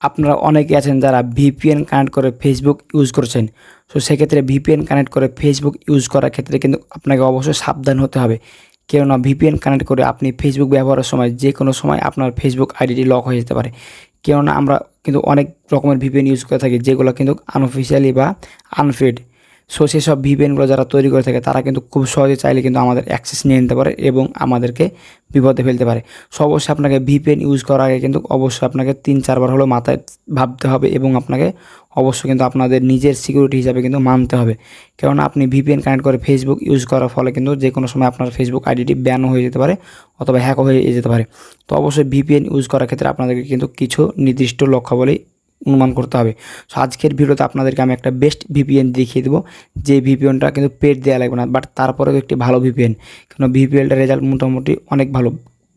আপনারা অনেকে আছেন যারা ভিপিএন কানেক্ট করে ফেসবুক ইউজ করছেন। সো সেক্ষেত্রে ভিপিএন কানেক্ট করে ফেসবুক ইউজ করার ক্ষেত্রে কিন্তু আপনাকে অবশ্যই সাবধান হতে হবে। কেননা ভিপিএন কানেক্ট করে আপনি ফেসবুক ব্যবহারের সময় যে কোনো সময় আপনার ফেসবুক আইডিটি লক হয়ে যেতে পারে। কেননা আমরা কিন্তু অনেক রকমের ভিপিএন ইউজ করে থাকি যেগুলো কিন্তু আনঅফিসিয়ালি বা আনপেড। সো সেসব ভিপিএনগুলো যারা তৈরি করে থাকে তারা কিন্তু খুব সহজে চাইলে কিন্তু আমাদের অ্যাক্সেস নিয়ে নিতে পারে এবং আমাদেরকে বিপদে ফেলতে পারে। সো অবশ্যই আপনাকে ভিপিএন ইউজ করার আগে কিন্তু অবশ্যই আপনাকে 3-4 বার হলেও মাথায় ভাবতে হবে এবং আপনাকে অবশ্যই কিন্তু আপনাদের নিজের সিকিউরিটি হিসাবে কিন্তু মানতে হবে। কেননা আপনি ভিপিএন কানেক্ট করে ফেসবুক ইউজ করার ফলে কিন্তু যে কোনো সময় আপনার ফেসবুক আইডিটি ব্যানও হয়ে যেতে পারে অথবা হ্যাকও হয়ে যেতে পারে। তো অবশ্যই ভিপিএন ইউজ করার ক্ষেত্রে আপনাদেরকে কিন্তু কিছু নির্দিষ্ট লক্ষ্যাবলী অনুমান করতে হবে। সো আজকের ভিডিওতে আপনাদেরকে আমি একটা বেস্ট ভিপিএন দেখিয়ে দেবো, যে ভিপিএনটা কিন্তু পেড দেওয়া লাগবে না, বাট তারপরেও একটি ভালো ভিপিএন। কেন ভিপিএনটার রেজাল্ট মোটামুটি অনেক ভালো।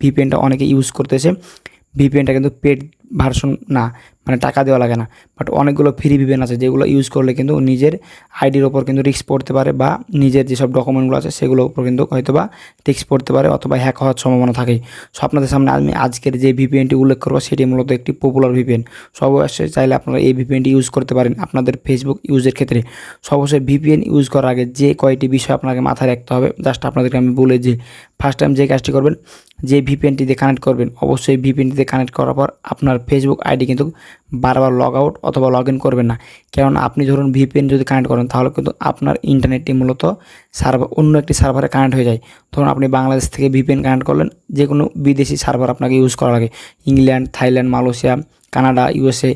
ভিপিএনটা অনেকে ইউজ করতেছে। ভিপিএনটা কিন্তু পেড ভার্সন না, মানে টাকা দেওয়া লাগে না, বাট অনেকগুলো ফ্রি ভিপিএন আছে যেগুলো ইউজ করলে কিন্তু নিজের আইডির ওপর কিন্তু রিস্ক পড়তে পারে বা নিজের যেসব ডকুমেন্টগুলো আছে সেগুলোর উপর কিন্তু হয়তো বা রিস্ক পড়তে পারে অথবা হ্যাক হওয়ার সম্ভাবনা থাকে। সো আপনাদের সামনে আমি আজকের যে ভিপিএনটি উল্লেখ করবো সেটি মূলত একটি পপুলার ভিপিএন। সো অবশ্যই চাইলে আপনারা এই ভিপিএনটি ইউজ করতে পারেন আপনাদের ফেসবুক ইউজের ক্ষেত্রে। সো অবশ্যই ভিপিএন ইউজ করার আগে যে কয়টি বিষয় আপনাকে মাথায় রাখতে হবে জাস্ট আপনাদেরকে আমি বলে যে ফার্স্ট টাইম যে কাজটি করবেন, যে ভিপিএনটিতে কানেক্ট করবেন, অবশ্যই ভিপিএনটিতে কানেক্ট করার পর আপনার ফেসবুক আইডি কিন্তু বারবার লগ আউট অথবা লগ ইন করবেন না। কেননা আপনি ধরুন ভিপিএন যদি কানেক্ট করেন তাহলে কিন্তু আপনার ইন্টারনেটটি মূলত অন্য একটি সার্ভারে কানেক্ট হয়ে যায়। ধরুন আপনি বাংলাদেশ থেকে ভিপিএন কানেক্ট করলেন, যে কোনো বিদেশি সার্ভার আপনাকে ইউজ করা লাগে, England, Thailand, Malaysia, Canada, USA,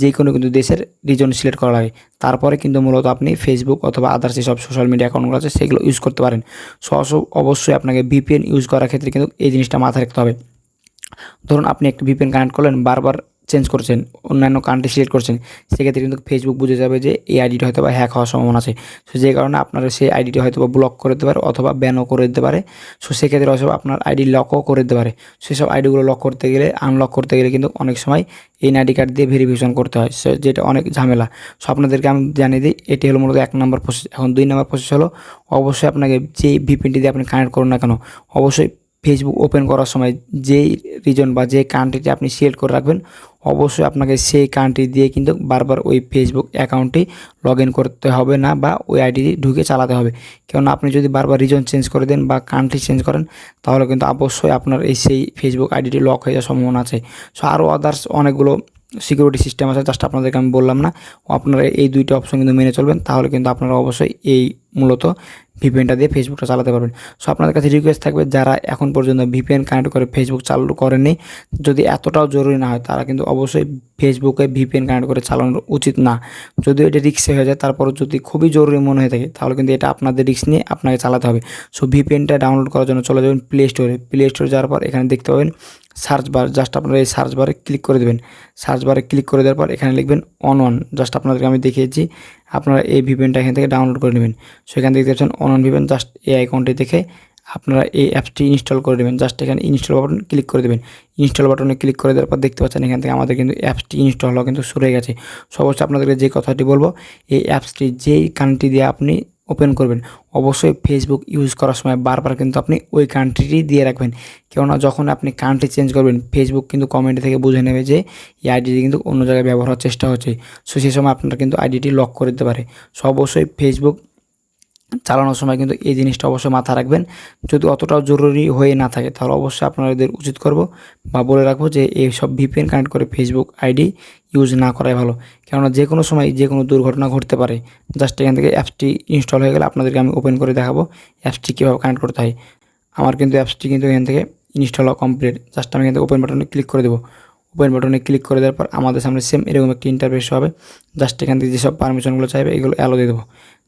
যে কোনো কিন্তু দেশের রিজন সিলেক্ট করা লাগে। তারপরে কিন্তু মূলত আপনি ফেসবুক অথবা আদার্স যেসব সোশ্যাল মিডিয়া অ্যাকাউন্টগুলো আছে সেগুলো ইউজ করতে পারেন। সো অবশ্যই আপনাকে ভিপিএন ইউজ করার ক্ষেত্রে কিন্তু এই জিনিসটা মাথায় রাখতে হবে। ধরুন আপনি একটা ভিপিএন কানেক্ট করলেন, বারবার চেঞ্জ করছেন, অন্যান্য কান্ট্রি সিলেক্ট করছেন, সেক্ষেত্রে কিন্তু ফেসবুক বুঝে যাবে যে এই আইডিটা হয়তো বা হ্যাক হওয়ার সম্ভাবনা আছে। সো যে কারণে আপনারা সেই আইডিটি হয়তো বা ব্লক করে দিতে পারে অথবা ব্যানও করে দিতে পারে। সো সেক্ষেত্রে হয়তো আপনার আইডি লকও করে দিতে পারে। সেসব আইডিগুলো লক করতে গেলে, আনলক করতে গেলে কিন্তু অনেক সময় এনআইডি কার্ড দিয়ে ভেরিফিকেশন করতে হয়, সো যেটা অনেক ঝামেলা। সো আপনাদেরকে আমি জানিয়ে দিই, এটি হলো মূলত 1 নম্বর প্রসেস। এখন 2 নম্বর প্রসেস হলো অবশ্যই আপনাকে যেই ভিপিএনটি দিয়ে আপনি কানেক্ট করুন না কেন, অবশ্যই ফেসবুক ওপেন করার সময় যেই রিজন বা যে কান্ট্রিটি আপনি সিলেক্ট করে রাখবেন, অবশ্যই আপনাকে সেই কান্ট্রি দিয়ে কিন্তু বারবার ওই ফেসবুক অ্যাকাউন্টটি লগ ইন করতে হবে না বা ওই আইডিটি ঢুকে চালাতে হবে। কেননা আপনি যদি বারবার রিজন চেঞ্জ করে দেন বা কান্ট্রি চেঞ্জ করেন তাহলে কিন্তু অবশ্যই আপনার সেই ফেসবুক আইডিটি লক হয়ে যাওয়ার সম্ভাবনা আছে। সো আরও আদার্স অনেকগুলো সিকিউরিটি সিস্টেম আছে, জাস্ট আপনাদেরকে আমি বললাম না। আপনারা এই 2টি অপশন কিন্তু মেনে চলবেন, তাহলে কিন্তু আপনারা অবশ্যই এই মূলত ভিপিএনটা দিয়ে ফেসবুকটা চালাতে পারবেন। সো আপনাদের কাছে রিকোয়েস্ট থাকবে যারা এখন পর্যন্ত ভিপিএন কানেক্ট করে ফেসবুক চালু করেননি, যদি এতটাও জরুরি না হয় তারা কিন্তু অবশ্যই ফেসবুকে ভিপিএন কানেক্ট করে চালানো উচিত না। যদিও এটা রিস্কে হয়ে যায়, তারপরও যদি খুবই জরুরি মনে হয়ে থাকে তাহলে কিন্তু এটা আপনাদের রিস্ক নিয়ে আপনাকে চালাতে হবে। সো ভিপিএনটা ডাউনলোড করার জন্য চলে যাবেন প্লে স্টোরে। প্লে স্টোরে যাওয়ার পর এখানে দেখতে পাবেন সার্চ বার, জাস্ট আপনারা এই সার্চ বারে ক্লিক করে দেবেন। সার্চ বারে ক্লিক করে দেওয়ার পর এখানে লিখবেন অন, জাস্ট আপনাদেরকে আমি দেখিয়েছি। আপনারা এই ভিপিএনটা এখান থেকে ডাউনলোড করে নেবেন। সো এখান থেকে দেখছেন অন ভিপিএন, জাস্ট এই আইকনটি দেখে আপনারা এই অ্যাপসটি ইনস্টল করে দেবেন। জাস্ট এখানে ইনস্টল বাটন ক্লিক করে দেবেন। ইনস্টল বাটনে ক্লিক করে দেওয়ার পর দেখতে পাচ্ছেন এখান থেকে আমাদের কিন্তু অ্যাপসটি ইনস্টল হওয়া কিন্তু শুরু হয়ে গেছে। সো অবশ্যই আপনাদেরকে যে কথাটি বলবো, এই অ্যাপসটি যেই কান্ট্রি দিয়ে আপনি ওপেন করবেন, অবশ্যই ফেসবুক ইউজ করার সময় বারবার কিন্তু আপনি ওই কান্ট্রিটি দিয়ে রাখবেন। কেননা যখন আপনি কান্ট্রি চেঞ্জ করবেন ফেসবুক কিন্তু কমেন্ট থেকে বুঝে নেবে যে এই আইডিটি কিন্তু অন্য জায়গায় ব্যবহার হওয়ার চেষ্টা হচ্ছে। সো সেই সময় আপনারা কিন্তু আইডিটি লক করে দিতে পারে। সো অবশ্যই ফেসবুক চালানোর সময় কিন্তু এই জিনিসটা অবশ্যই মাথায় রাখবেন। যদি অতটাও জরুরি হয়ে না থাকে তাহলে অবশ্যই আপনাদের উচিত করব বা বলে রাখবো যে এইসব ভিপিএন কানেক্ট করে ফেসবুক আইডি ইউজ না করাই ভালো। কেননা যে কোনো সময় যে কোনো দুর্ঘটনা ঘটতে পারে। জাস্ট এখান থেকে অ্যাপসটি ইনস্টল হয়ে গেলে আপনাদেরকে আমি ওপেন করে দেখাবো অ্যাপসটি কীভাবে কানেক্ট করতে হয়। আমার কিন্তু অ্যাপসটি কিন্তু এখান থেকে ইনস্টল হওয়া কমপ্লিট। জাস্ট আমি এখান থেকে ওপেন বাটনে ক্লিক করে দেবো। ওপেন বাটনে ক্লিক করে দেওয়ার পর আমাদের সামনে সেম এরকম একটি ইন্টারফেস হবে। জাস্ট এখান থেকে যেসব পারমিশনগুলো চাইবে এগুলো অ্যালো দিয়ে দেবো।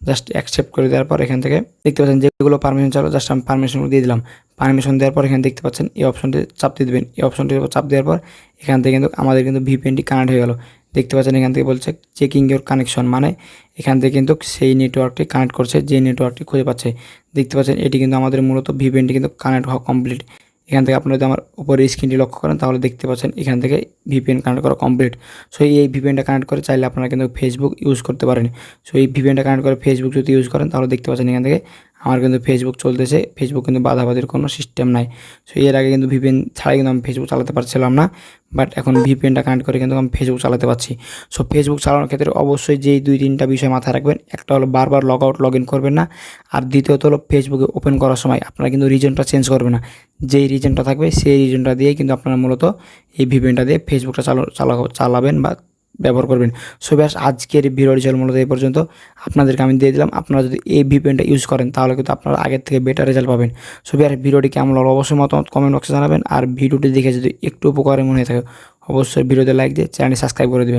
জাস্ট অ্যাকসেপ্ট করে দেওয়ার পর এখান থেকে দেখতে পাচ্ছেন যেগুলো পারমিশন চাইলো জাস্ট আমি পারমিশনগুলো দিয়ে দিলাম। পারমিশন দেওয়ার পর এখানে দেখতে পাচ্ছেন এই অপশনটি চাপ দিয়ে দেবেন। এই অপশনটির উপর চাপ দেওয়ার পর এখান থেকে কিন্তু আমাদের কিন্তু ভিপিএনটি কানেক্ট হয়ে গেল। দেখতে পাচ্ছেন এখান থেকে বলছে চেকিং ইউর কানেকশন, মানে এখান থেকে কিন্তু সেই নেটওয়ার্কটি কানেক্ট করছে যে নেটওয়ার্কটি খুঁজে পাচ্ছে। দেখতে পাচ্ছেন এটি কিন্তু আমাদের মূলত ভিপিএনটি কিন্তু কানেক্ট হওয়া কমপ্লিট। এখান থেকে আপনারা যদি আমার উপরে স্ক্রিনটি লক্ষ্য করেন তাহলে দেখতে পাচ্ছেন এখান থেকে ভিপিএন কানেক্ট করা কমপ্লিট। সো এই ভিপিএনটা কানেক্ট করে চাইলে আপনারা কিন্তু ফেসবুক ইউজ করতে পারেন। সো এই ভিপিএনটা কানেক্ট করে ফেসবুক যদি ইউজ করেন তাহলে দেখতে পাচ্ছেন এখান থেকে আমার কিন্তু ফেসবুক চলতেছে, ফেসবুক কিন্তু বাধাবাধির কোনো সিস্টেম নাই। সো এর আগে কিন্তু ভিপিএন ছাড়াই কিন্তু আমি ফেসবুক চালাতে পারছিলাম না, বাট এখন ভিপিএনটা কানেক্ট করে কিন্তু আমি ফেসবুক চালাতে পারছি। সো ফেসবুক চালানোর ক্ষেত্রে অবশ্যই যেই 2-3টা বিষয় মাথায় রাখবেন, একটা হলো বারবার লগ আউট লগ ইন করবেন না, আর দ্বিতীয়ত হলো ফেসবুকে ওপেন করার সময় আপনারা কিন্তু রিজনটা চেঞ্জ করবেন না। যেই রিজনটা থাকবে সেই রিজনটা দিয়েই কিন্তু আপনারা মূলত এই ভিপিএনটা দিয়ে ফেসবুকটা চালাবেন বা ব্যবহার করবেন। সো ব্যাস আজকের ভিডিওটি ছিল মূলত এই পর্যন্ত। আপনাদেরকে আমি দিয়ে দিলাম, আপনারা যদি এই ভিপিএনটা ইউজ করেন তাহলে কিন্তু আপনারা আগের থেকে বেটার রেজাল্ট পাবেন। সো ব্যাস ভিডিওটি কেমন লাগলো অবশ্যই মতামত কমেন্ট বক্সে জানাবেন, আর ভিডিওটি দেখে যদি একটু উপকারে মনে হয়ে থাকে অবশ্যই ভিডিওতে লাইক দিয়ে চ্যানেলটি সাবস্ক্রাইব করে দেবেন।